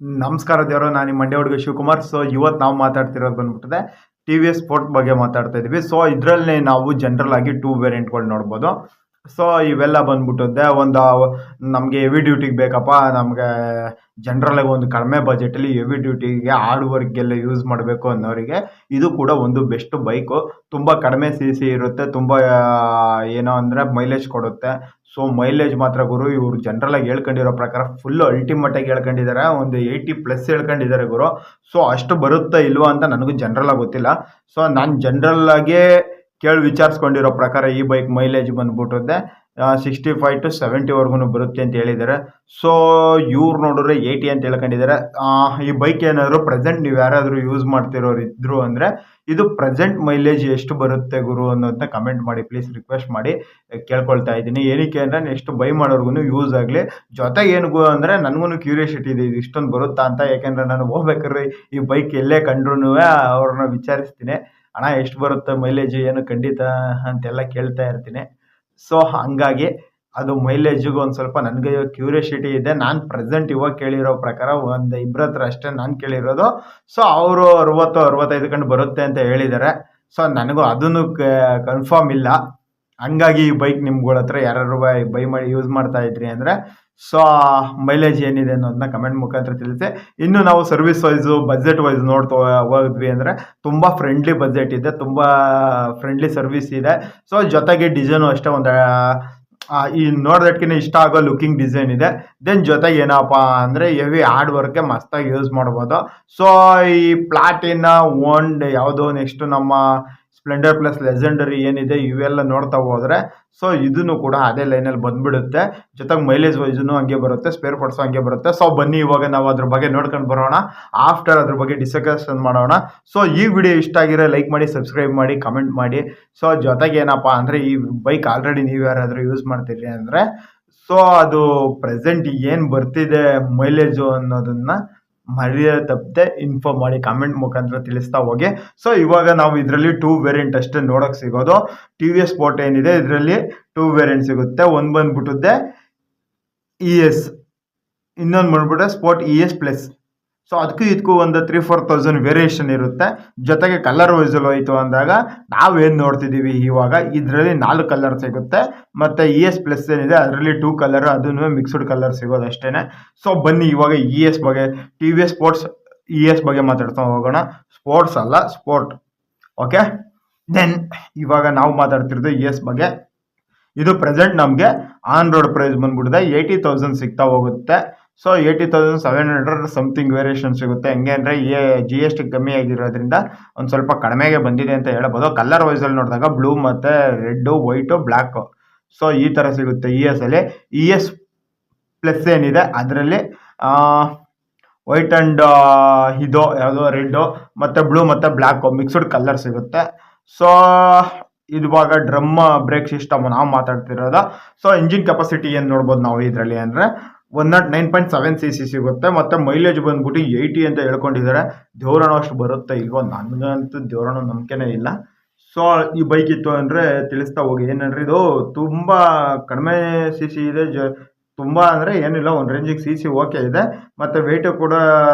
ನಮಸ್ಕಾರ ದೇವರು, ನಾನು ನಿಮ್ಮ ಮಂಡ್ಯ ಹುಡುಗ ಶಿವಕುಮಾರ್. ಸೊ ಇವತ್ತು ನಾವು ಮಾತಾಡ್ತಿರೋದು ಬಂದ್ಬಿಟ್ಟಿದೆ ಟಿ ವಿ ಎಸ್ ಸ್ಪೋರ್ಟ್ ಬಗ್ಗೆ ಮಾತಾಡ್ತಾ ಇದ್ದೀವಿ. ಸೊ ಇದರಲ್ಲಿ ನಾವು ಜನರಲ್ ಆಗಿ ಟೂ ವೇರಿಯಂಟ್ಗಳು ನೋಡ್ಬೋದು. ಸೊ ಇವೆಲ್ಲ ಬಂದ್ಬಿಟ್ಟಿದೆ ಒಂದು ನಮಗೆ ಹೆವಿ ಡ್ಯೂಟಿಗೆ ಬೇಕಪ್ಪ, ನಮಗೆ ಜನರಲಾಗಿ ಒಂದು ಕಡಿಮೆ ಬಜೆಟಲ್ಲಿ ಹೆವಿ ಡ್ಯೂಟಿಗೆ ಹಾರ್ಡ್ ವರ್ಕ್ಗೆಲ್ಲ ಯೂಸ್ ಮಾಡಬೇಕು ಅನ್ನೋರಿಗೆ ಇದು ಕೂಡ ಒಂದು ಬೆಸ್ಟ್ ಬೈಕು. ತುಂಬ ಕಡಿಮೆ ಸಿ ಸಿ ಇರುತ್ತೆ, ತುಂಬ ಏನೋ ಅಂದರೆ ಮೈಲೇಜ್ ಕೊಡುತ್ತೆ. ಸೊ ಮೈಲೇಜ್ ಮಾತ್ರ ಗುರು ಇವರು ಜನರಲಾಗಿ ಹೇಳ್ಕೊಂಡಿರೋ ಪ್ರಕಾರ ಫುಲ್ಲು ಅಲ್ಟಿಮೇಟಾಗಿ ಹೇಳ್ಕೊಂಡಿದ್ದಾರೆ, ಒಂದು 80+ ಹೇಳ್ಕೊಂಡಿದ್ದಾರೆ ಗುರು. ಸೊ ಅಷ್ಟು ಬರುತ್ತಾ ಇಲ್ವಾ ಅಂತ ನನಗೂ ಜನರಲಾಗಿ ಗೊತ್ತಿಲ್ಲ. ಸೊ ನಾನು ಜನರಲ್ಲಾಗೇ ಕೇಳಿ ವಿಚಾರಿಸ್ಕೊಂಡಿರೋ ಪ್ರಕಾರ ಈ ಬೈಕ್ ಮೈಲೇಜ್ ಬಂದ್ಬಿಟ್ಟಿದೆ 65 to 70ವರೆಗೂ ಬರುತ್ತೆ ಅಂತ ಹೇಳಿದ್ದಾರೆ. ಸೊ ಇವ್ರು ನೋಡಿದ್ರೆ 80 ಅಂತ ಹೇಳ್ಕೊಂಡಿದ್ದಾರೆ. ಈ ಬೈಕ್ ಏನಾದರೂ ಪ್ರೆಸೆಂಟ್ ನೀವು ಯಾರಾದರೂ ಯೂಸ್ ಮಾಡ್ತಿರೋರು ಇದ್ರು ಅಂದರೆ ಇದು ಪ್ರೆಸೆಂಟ್ ಮೈಲೇಜ್ ಎಷ್ಟು ಬರುತ್ತೆ ಗುರು ಅನ್ನೋದನ್ನ ಕಮೆಂಟ್ ಮಾಡಿ ಪ್ಲೀಸ್, ರಿಕ್ವೆಸ್ಟ್ ಮಾಡಿ ಕೇಳ್ಕೊಳ್ತಾ ಇದ್ದೀನಿ. ಏನಕ್ಕೆ ಅಂದರೆ ನೆಕ್ಸ್ಟ್ ಬೈ ಮಾಡೋರ್ಗು ಯೂಸ್ ಆಗಲಿ. ಜೊತೆಗೆ ಏನು ಅಂದರೆ ನನಗೂ ಕ್ಯೂರಿಯಾಸಿಟಿ ಇದೆ, ಇದು ಇಷ್ಟೊಂದು ಬರುತ್ತಾ ಅಂತ. ಯಾಕೆಂದರೆ ನಾನು ಹೋಗ್ಬೇಕಾದ್ರೆ ಈ ಬೈಕ್ ಎಲ್ಲೇ ಕಂಡ್ರೂ ಅವ್ರನ್ನ ವಿಚಾರಿಸ್ತೀನಿ, ಅಣ್ಣ ಎಷ್ಟು ಬರುತ್ತೆ ಮೈಲೇಜ್ ಏನು ಖಂಡಿತ ಅಂತೆಲ್ಲ ಕೇಳ್ತಾ ಇರ್ತೀನಿ. ಸೊ ಹಂಗಾಗಿ ಅದು ಮೈಲೇಜಿಗೆ ಒಂದು ಸ್ವಲ್ಪ ನನಗೆ ಕ್ಯೂರಿಯಾಸಿಟಿ ಇದೆ. ನಾನು ಪ್ರೆಸೆಂಟ್ ಇವಾಗ ಕೇಳಿರೋ ಪ್ರಕಾರ ಒಂದು ಇಬ್ಬರ ಹತ್ರ ಅಷ್ಟೇ ನಾನು ಕೇಳಿರೋದು. ಸೊ ಅವರು 60-65 ಕಂಡು ಬರುತ್ತೆ ಅಂತ ಹೇಳಿದ್ದಾರೆ. ಸೊ ನನಗೂ ಅದನ್ನು ಕನ್ಫರ್ಮ್ ಇಲ್ಲ. ಹಂಗಾಗಿ ಈ ಬೈಕ್ ನಿಮ್ಗಳ ಹತ್ರ ಯಾರು ಬೈ ಮಾಡಿ ಯೂಸ್ ಮಾಡ್ತಾ ಇದ್ರಿ ಅಂದರೆ ಸೊ ಮೈಲೇಜ್ ಏನಿದೆ ಅನ್ನೋದನ್ನ ಕಮೆಂಟ್ ಮುಖಾಂತರ ತಿಳಿಸಿ. ಇನ್ನು ನಾವು ಸರ್ವಿಸ್ ವೈಸು ಬಜೆಟ್ ವೈಸ್ ನೋಡ್ತಾ ಹೋದ್ವಿ ಅಂದರೆ ತುಂಬ ಫ್ರೆಂಡ್ಲಿ ಬಜೆಟ್ ಇದೆ, ತುಂಬ ಫ್ರೆಂಡ್ಲಿ ಸರ್ವಿಸ್ ಇದೆ. ಸೊ ಜೊತೆಗೆ ಡಿಸೈನು ಅಷ್ಟೇ ಒಂದು ಈ ನೋಡೋದಕ್ಕಿಂತ ಇಷ್ಟ ಆಗೋ ಲುಕಿಂಗ್ ಡಿಸೈನ್ ಇದೆ. ದೆನ್ ಜೊತೆಗೆ ಏನಪ್ಪ ಅಂದರೆ ಹೆವಿ ಹಾರ್ಡ್ ವರ್ಕ್ಗೆ ಮಸ್ತಾಗಿ ಯೂಸ್ ಮಾಡ್ಬೋದು. ಸೊ ಈ ಪ್ಲಾಟಿನ ಓಂಡ್ ಯಾವುದೋ ನೆಕ್ಸ್ಟು ನಮ್ಮ ಸ್ಪ್ಲೆಂಡರ್ ಪ್ಲಸ್ ಲೆಜೆಂಡರಿ ಏನಿದೆ ಇವೆಲ್ಲ ನೋಡ್ತಾ ಹೋದರೆ ಸೊ ಇದನ್ನು ಕೂಡ ಅದೇ ಲೈನಲ್ಲಿ ಬಂದುಬಿಡುತ್ತೆ. ಜೊತೆಗೆ ಮೈಲೇಜ್ ವೈಸೂ ಹಂಗೆ ಬರುತ್ತೆ, ಸ್ಪೇರ್ ಪಾರ್ಟ್ಸು ಹಂಗೆ ಬರುತ್ತೆ. ಸೊ ಬನ್ನಿ ಇವಾಗ ನಾವು ಅದ್ರ ಬಗ್ಗೆ ನೋಡ್ಕೊಂಡು ಬರೋಣ, ಆಫ್ಟರ್ ಅದ್ರ ಬಗ್ಗೆ ಡಿಸ್ಕಷನ್ ಮಾಡೋಣ. ಸೊ ಈ ವಿಡಿಯೋ ಇಷ್ಟ ಆಗಿರೋ ಲೈಕ್ ಮಾಡಿ, ಸಬ್ಸ್ಕ್ರೈಬ್ ಮಾಡಿ, ಕಮೆಂಟ್ ಮಾಡಿ. ಸೊ ಜೊತೆಗೆ ಏನಪ್ಪ ಅಂದರೆ ಈ ಬೈಕ್ ಆಲ್ರೆಡಿ ನೀವು ಯಾರಾದರೂ ಯೂಸ್ ಮಾಡ್ತೀರಿ ಅಂದರೆ ಸೊ ಅದು ಪ್ರೆಸೆಂಟ್ ಏನು ಬರ್ತಿದೆ ಮೈಲೇಜು ಅನ್ನೋದನ್ನು ಮರ್ಯಾದೆ ತಪ್ಪದೆ ಇನ್ಫಾರ್ಮ್ ಮಾಡಿ ಕಮೆಂಟ್ ಮುಖಾಂತರ ತಿಳಿಸ್ತಾ ಹೋಗಿ. ಸೊ ಇವಾಗ ನಾವು ಇದರಲ್ಲಿ ಟೂ ವೇರಿಯಂಟ್ ಅಷ್ಟೇ ನೋಡೋಕೆ ಸಿಗೋದು. ಟಿ ವಿ ಎಸ್ ಸ್ಪೋರ್ಟ್ ಏನಿದೆ ಇದರಲ್ಲಿ ಟೂ ವೇರಿಯಂಟ್ ಸಿಗುತ್ತೆ. ಒಂದು ಬಂದ್ಬಿಟ್ಟಿದೆ ಇ ಎಸ್, ಇನ್ನೊಂದು ಬಂದ್ಬಿಟ್ಟೆ sport E S plus. So ಅದಕ್ಕೂ ಇದಕ್ಕೂ ಒಂದು 3,000-4,000 ವೇರಿಯೇಷನ್ ಇರುತ್ತೆ. ಜೊತೆಗೆ ಕಲರ್ ವೈಸಲ್ಲಿ ಹೋಯಿತು ಅಂದಾಗ ನಾವೇನು ನೋಡ್ತಿದ್ದೀವಿ ಇವಾಗ ಇದರಲ್ಲಿ 4 ಕಲರ್ ಸಿಗುತ್ತೆ. ಮತ್ತು ಇ ಎಸ್ ಪ್ಲಸ್ ಏನಿದೆ ಅದರಲ್ಲಿ 2 ಕಲರ್, ಅದನ್ನು ಮಿಕ್ಸ್ಡ್ ಕಲರ್ ಸಿಗೋದು ಅಷ್ಟೇ. ಸೊ ಬನ್ನಿ ಇವಾಗ ಇ ಎಸ್ ಬಗ್ಗೆ, T V S sports E S ಬಗ್ಗೆ ಮಾತಾಡ್ತಾ ಹೋಗೋಣ. ಸ್ಪೋರ್ಟ್ಸ್ ಅಲ್ಲ, ಸ್ಪೋರ್ಟ್. ಓಕೆ, ದೆನ್ ಇವಾಗ ನಾವು ಮಾತಾಡ್ತಿರೋದು ಇ ಎಸ್ ಬಗ್ಗೆ. ಇದು ಪ್ರೆಸೆಂಟ್ ನಮಗೆ ಆನ್ ರೋಡ್ ಪ್ರೈಸ್ ಬಂದ್ಬಿಟ್ಟಿದೆ 80,000 ಸಿಗ್ತಾ ಹೋಗುತ್ತೆ. ಸೊ 80,700 ಸಮಥಿಂಗ್ ವೇರಿಯೇಷನ್ ಸಿಗುತ್ತೆ. ಹೆಂಗೆ ಅಂದರೆ GST ಕಮ್ಮಿ ಆಗಿರೋದ್ರಿಂದ ಒಂದು ಸ್ವಲ್ಪ ಕಡಿಮೆಗೆ ಬಂದಿದೆ ಅಂತ ಹೇಳ್ಬೋದು. ಕಲರ್ ವೈಸಲ್ಲಿ ನೋಡಿದಾಗ ಬ್ಲೂ ಮತ್ತು ರೆಡ್ಡು, ವೈಟು, ಬ್ಲ್ಯಾಕು, ಸೊ ಈ ಥರ ಸಿಗುತ್ತೆ ಇ ಎಸ್ ಅಲ್ಲಿ. ಇ ಎಸ್ ಪ್ಲಸ್ ಏನಿದೆ ಅದರಲ್ಲಿ ವೈಟ್ ಆ್ಯಂಡ್ ಇದು ಯಾವುದೋ ರೆಡ್ಡು ಮತ್ತು ಬ್ಲೂ ಮತ್ತು ಬ್ಲ್ಯಾಕು ಮಿಕ್ಸ್ಡ್ ಕಲರ್ ಸಿಗುತ್ತೆ. ಸೊ ಇವಾಗ ಡ್ರಮ್ ಬ್ರೇಕ್ ಸಿಸ್ಟಮ್ ನಾವು ಮಾತಾಡ್ತಿರೋದು. ಸೊ ಇಂಜಿನ್ ಕೆಪಾಸಿಟಿ ಏನು ನೋಡ್ಬೋದು ನಾವು ಇದರಲ್ಲಿ ಅಂದರೆ 109.7 cc ಸಿಗುತ್ತೆ. ಮತ್ತು ಮೈಲೇಜ್ ಬಂದ್ಬಿಟ್ಟು 80 ಅಂತ ಹೇಳ್ಕೊಂಡಿದ್ದಾರೆ. ದೇವರಣ ಅಷ್ಟು ಬರುತ್ತೆ ಇಲ್ವೋ, ನನಗಂತೂ ದೇವರಣ ನಂಬಿಕೆನೇ ಇಲ್ಲ. ಸೊ ಈ ಬೈಕ್ ಇತ್ತು ಅಂದರೆ ತಿಳಿಸ್ತಾ ಹೋಗಿ. ಏನಂದರೆ ಇದು ತುಂಬ ಕಡಿಮೆ ಸಿ ಸಿ ಇದೆ, ತುಂಬ ಅಂದರೆ ಏನಿಲ್ಲ, ಒಂದು ರೇಂಜಿಗೆ ಸಿ ಸಿ ಓಕೆ ಇದೆ. ಮತ್ತು ವೆಯ್ಟು ಕೂಡ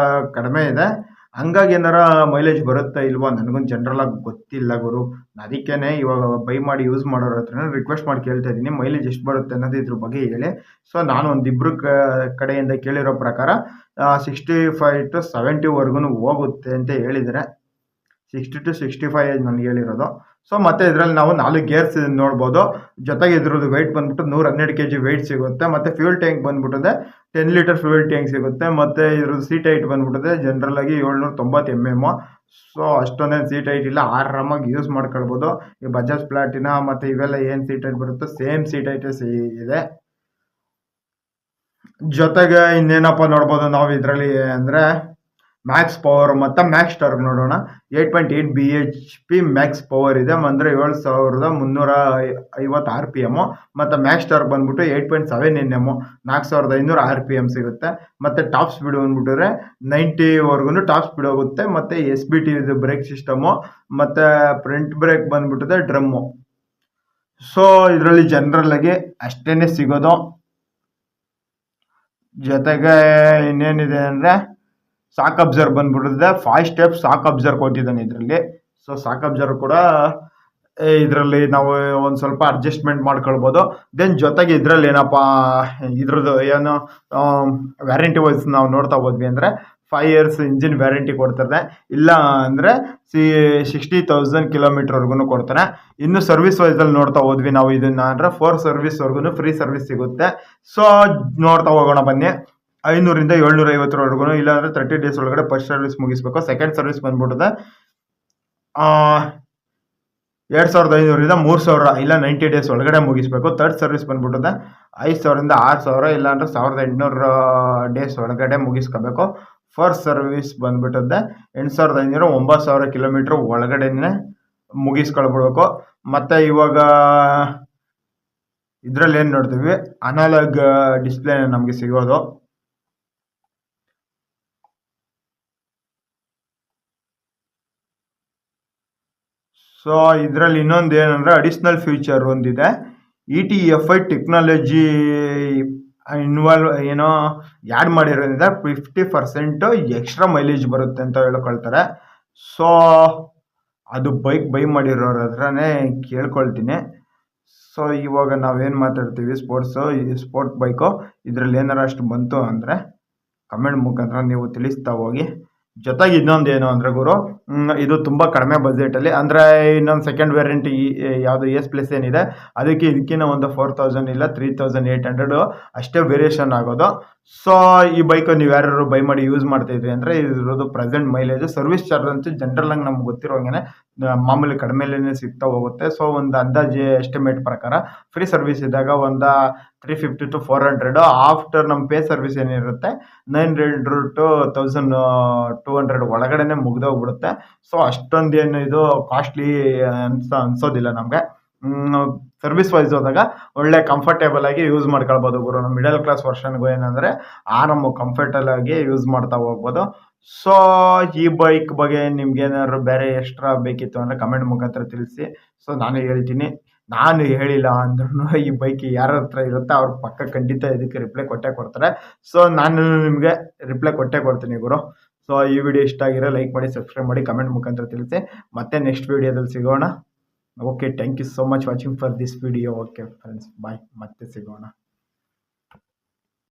ಕಡಿಮೆ ಇದೆ. ಹಂಗಾಗಿ ಏನಾರ ಮೈಲೇಜ್ ಬರುತ್ತಾ ಇಲ್ವೋ ನನಗೊಂದು ಜನರಲಾಗಿ ಗೊತ್ತಿಲ್ಲ ಗುರು. ಅದಕ್ಕೇ ಇವಾಗ ಬೈ ಮಾಡಿ ಯೂಸ್ ಮಾಡೋರ ಹತ್ರ ರಿಕ್ವೆಸ್ಟ್ ಮಾಡಿ ಕೇಳ್ತಾ ಇದ್ದೀನಿ, ಮೈಲೇಜ್ ಎಷ್ಟು ಬರುತ್ತೆ ಅನ್ನೋದು ಇದ್ರ ಬಗ್ಗೆ ಹೇಳಿ. ಸೊ ನಾನು ಒಂದಿಬ್ಬರು ಕಡೆಯಿಂದ ಕೇಳಿರೋ ಪ್ರಕಾರ 65 to 70ವರೆಗೂ ಹೋಗುತ್ತೆ ಅಂತ ಹೇಳಿದರೆ. 60 to 65 ನನಗೆ ಹೇಳಿರೋದು. ಸೊ ಮತ್ತು ಇದರಲ್ಲಿ ನಾವು 4 ಗೇರ್ಸ್ ನೋಡ್ಬೋದು. ಜೊತೆಗೆ ಇದ್ರದ್ದು ವೆಯ್ಟ್ ಬಂದ್ಬಿಟ್ಟು 112 kg ವೆಯ್ಟ್ ಸಿಗುತ್ತೆ. ಮತ್ತು ಫ್ಯೂಲ್ ಟ್ಯಾಂಕ್ ಬಂದ್ಬಿಟ್ಟಿದೆ 10 ಲೀಟರ್ ಫ್ಯೂಲ್ ಟ್ಯಾಂಕ್ ಸಿಗುತ್ತೆ. ಮತ್ತು ಇದ್ರದ್ದು ಸೀಟ್ ಹೈಟ್ ಬಂದ್ಬಿಟ್ಟಿದೆ ಜನರಲಾಗಿ 790 mm. ಸೊ ಅಷ್ಟೊಂದೇನು ಸೀಟ್ ಹೈಟ್ ಇಲ್ಲ, ಆರಾಮಾಗಿ ಯೂಸ್ ಮಾಡ್ಕೊಳ್ಬೋದು. ಈ ಬಜಾಜ್ ಪ್ಲಾಟಿನಾ ಮತ್ತು ಇವೆಲ್ಲ ಏನು ಸೀಟ್ ಹೈಟ್ ಬರುತ್ತೋ ಸೇಮ್ ಸೀಟ್ ಹೈಟೇ ಇದೆ. ಜೊತೆಗೆ ಇನ್ನೇನಪ್ಪ ನೋಡ್ಬೋದು ನಾವು ಇದರಲ್ಲಿ ಅಂದರೆ ಮ್ಯಾಕ್ಸ್ ಪವರ್ ಮತ್ತು ಮ್ಯಾಕ್ಸ್ ಟಾರ್ಕ್ ನೋಡೋಣ. 8.8 bhp ಮ್ಯಾಕ್ಸ್ ಪವರ್ ಇದೆ, ಅಂದರೆ 7,350 RPM. ಮತ್ತು ಮ್ಯಾಕ್ಸ್ ಟಾರ್ಕ್ ಬಂದ್ಬಿಟ್ಟು 8.7 Nm, 4,500 RPM ಸಿಗುತ್ತೆ. ಮತ್ತು ಟಾಪ್ ಸ್ಪೀಡ್ ಬಂದ್ಬಿಟ್ಟಿದ್ರೆ 90ವರೆಗೂ ಟಾಪ್ ಸ್ಪೀಡ್ ಹೋಗುತ್ತೆ. ಮತ್ತು SBT ಇದು ಬ್ರೇಕ್ ಸಿಸ್ಟಮು, ಮತ್ತು ಫ್ರಂಟ್ ಬ್ರೇಕ್ ಬಂದ್ಬಿಟ್ಟಿದೆ ಡ್ರಮ್ಮು. ಸೊ ಇದರಲ್ಲಿ ಜನರಲ್ಲಾಗಿ ಅಷ್ಟೇ ಸಿಗೋದು. ಜೊತೆಗೆ ಇನ್ನೇನಿದೆ ಅಂದರೆ ಸಾಕ್ ಅಬ್ಸರ್ವ್ ಬಂದ್ಬಿಟ್ಟಿದೆ 5 ಸ್ಟೆಪ್ ಸಾಕ್ ಅಬ್ಸರ್ವ್ ಕೊಟ್ಟಿದ್ದಾನೆ ಇದರಲ್ಲಿ. ಸೊ ಸಾಕ್ ಅಬ್ಸರ್ವ್ ಕೂಡ ಇದರಲ್ಲಿ ನಾವು ಒಂದು ಸ್ವಲ್ಪ ಅಡ್ಜಸ್ಟ್ಮೆಂಟ್ ಮಾಡ್ಕೊಳ್ಬೋದು. ದೆನ್ ಜೊತೆಗೆ ಇದರಲ್ಲಿ ಏನಪ್ಪ ಇದ್ರದ್ದು ಏನು ವ್ಯಾರಂಟಿ ವೈಸ್ ನಾವು ನೋಡ್ತಾ ಹೋದ್ವಿ ಅಂದರೆ 5 years ಇಂಜಿನ್ ವ್ಯಾರಂಟಿ ಕೊಡ್ತಾರೆ. ಇಲ್ಲ ಅಂದರೆ 60,000 ಕಿಲೋಮೀಟರ್ವರೆಗೂ ಕೊಡ್ತಾರೆ. ಇನ್ನು ಸರ್ವಿಸ್ ವೈಸಲ್ಲಿ ನೋಡ್ತಾ ಹೋದ್ವಿ ನಾವು ಇದನ್ನ ಅಂದರೆ 4 ಸರ್ವಿಸ್ವರೆಗೂ ಫ್ರೀ ಸರ್ವಿಸ್ ಸಿಗುತ್ತೆ. ಸೊ ನೋಡ್ತಾ ಹೋಗೋಣ ಬನ್ನಿ. 500ರಿಂದ 750ವರೆಗೂ, ಇಲ್ಲಾಂದರೆ 30 days ಒಳಗಡೆ ಫಸ್ಟ್ ಸರ್ವಿಸ್ ಮುಗಿಸ್ಬೇಕು. ಸೆಕೆಂಡ್ ಸರ್ವಿಸ್ ಬಂದ್ಬಿಟ್ಟಿದೆ 2,500ರಿಂದ 3,000 ಇಲ್ಲ 90 days ಒಳಗಡೆ ಮುಗಿಸ್ಬೇಕು. ಥರ್ಡ್ ಸರ್ವಿಸ್ ಬಂದ್ಬಿಟ್ಟಿದೆ 5,000ರಿಂದ 6,000 ಇಲ್ಲಾಂದ್ರೆ 1,800 days ಒಳಗಡೆ ಮುಗಿಸ್ಕೋಬೇಕು. ಫಸ್ಟ್ ಸರ್ವಿಸ್ ಬಂದ್ಬಿಟ್ಟಿದೆ 8,500 9,000 ಕಿಲೋಮೀಟರ್ ಒಳಗಡೆನೆ ಮುಗಿಸ್ಕೊಳ್ಬಿಡ್ಬೇಕು. ಮತ್ತು ಇವಾಗ ಇದರಲ್ಲಿ ಏನು ನೋಡ್ತೀವಿ, ಅನಾಲಾಗ್ ಡಿಸ್ಪ್ಲೇ ನಮಗೆ ಸಿಗೋದು. ಸೊ ಇದರಲ್ಲಿ ಇನ್ನೊಂದು ಏನಂದರೆ ಅಡಿಷ್ನಲ್ ಫ್ಯೂಚರ್ ಒಂದಿದೆ. ETFI ಟೆಕ್ನಾಲಜಿ ಏನೋ ಆ್ಯಡ್ ಮಾಡಿರೋದ್ರಿಂದ 50% ಎಕ್ಸ್ಟ್ರಾ ಮೈಲೇಜ್ ಬರುತ್ತೆ ಅಂತ ಹೇಳ್ಕೊಳ್ತಾರೆ. ಸೊ ಅದು ಬೈಕ್ ಬೈ ಮಾಡಿರೋರ ಹತ್ರನೇ ಕೇಳ್ಕೊಳ್ತೀನಿ. ಸೊ ಇವಾಗ ನಾವೇನು ಮಾತಾಡ್ತೀವಿ ಸ್ಪೋರ್ಟ್ ಬೈಕು ಇದರಲ್ಲಿ ಏನಾರು ಅಷ್ಟು ಬಂತು ಅಂದರೆ ಕಮೆಂಟ್ ಮುಖಾಂತರ ನೀವು ತಿಳಿಸ್ತಾ ಹೋಗಿ. ಜೊತೆಗೆ ಇನ್ನೊಂದು ಏನು ಅಂದರೆ ಗುರು, ಇದು ತುಂಬ ಕಡಿಮೆ ಬಜೆಟಲ್ಲಿ, ಅಂದರೆ ಇನ್ನೊಂದು ಸೆಕೆಂಡ್ ವ್ಯಾರಂಟಿ ಯಾವುದು S+ ಏನಿದೆ ಅದಕ್ಕೆ ಇದಕ್ಕಿಂತ ಒಂದು 4,000 ಇಲ್ಲ 3,800 ಅಷ್ಟೇ ವೇರಿಯೇಷನ್ ಆಗೋದು. ಸೊ ಈ ಬೈಕು ನೀವು ಯಾರು ಬೈ ಮಾಡಿ ಯೂಸ್ ಮಾಡ್ತಾಯಿದ್ರಿ ಅಂದರೆ ಇದ್ರದ್ದು ಪ್ರೆಸೆಂಟ್ ಮೈಲೇಜ್ ಸರ್ವಿಸ್ ಚಾರ್ಜ್ ಅಂತೂ ಜನರಲಾಗಿ ನಮ್ಗೆ ಗೊತ್ತಿರೋಂಗೆ ಮಾಮೂಲಿ ಕಡಿಮೆಲೇ ಸಿಗ್ತಾ ಹೋಗುತ್ತೆ. ಸೊ ಒಂದು ಅಂದಾಜು ಎಸ್ಟಿಮೇಟ್ ಪ್ರಕಾರ ಫ್ರೀ ಸರ್ವಿಸ್ ಇದ್ದಾಗ ಒಂದು 350 to 400, ಆಫ್ಟರ್ ನಮ್ಮ ಪೇ ಸರ್ವಿಸ್ ಏನಿರುತ್ತೆ 900 to 1,200 ಒಳಗಡೆನೆ ಮುಗ್ದೋಗ್ಬಿಡುತ್ತೆ. ಸೊ ಅಷ್ಟೊಂದೇನು ಇದು ಕಾಸ್ಟ್ಲಿ ಅನ್ಸೋದಿಲ್ಲ ನಮಗೆ. ಸರ್ವಿಸ್ ವೈಸ್ ಹೋದಾಗ ಒಳ್ಳೆ ಕಂಫರ್ಟೇಬಲ್ ಆಗಿ ಯೂಸ್ ಮಾಡ್ಕೊಳ್ಬೋದು ಗುರು. ನಮ್ಮ ಮಿಡಲ್ ಕ್ಲಾಸ್ ವರ್ಷನ್ಗೂ ಏನಂದರೆ ಆರಾಮು ಕಂಫರ್ಟಬಲ್ ಆಗಿ ಯೂಸ್ ಮಾಡ್ತಾ ಹೋಗ್ಬೋದು. ಸೊ ಈ ಬೈಕ್ ಬಗ್ಗೆ ನಿಮ್ಗೆ ಏನಾದ್ರು ಬೇರೆ ಎಕ್ಸ್ಟ್ರಾ ಬೇಕಿತ್ತು ಅಂದರೆ ಕಮೆಂಟ್ ಮುಖಾಂತರ ತಿಳಿಸಿ. ಸೊ ನಾನು ಹೇಳ್ತೀನಿ, ನಾನು ಹೇಳಿಲ್ಲ ಅಂದ್ರೂ ಈ ಬೈಕ್ ಯಾರ ಹತ್ರ ಇರುತ್ತೆ ಅವ್ರ ಪಕ್ಕ ಖಂಡಿತ ಇದಕ್ಕೆ ರಿಪ್ಲೈ ಕೊಟ್ಟೇ ಕೊಡ್ತಾರೆ. ಸೊ ನಾನು ನಿಮಗೆ ರಿಪ್ಲೈ ಕೊಟ್ಟೇ ಕೊಡ್ತೀನಿ ಗುರು. ಸೊ ಈ ವಿಡಿಯೋ ಇಷ್ಟ ಆಗಿರೋ ಲೈಕ್ ಮಾಡಿ, ಸಬ್ಸ್ಕ್ರೈಬ್ ಮಾಡಿ, ಕಮೆಂಟ್ ಮುಖಾಂತರ ತಿಳಿಸಿ. ಮತ್ತೆ ನೆಕ್ಸ್ಟ್ ವಿಡಿಯೋದಲ್ಲಿ ಸಿಗೋಣ. Okay, thank you so much watching for this video. Okay friends, bye, ಮತ್ತೆ ಸಿಗೋಣ.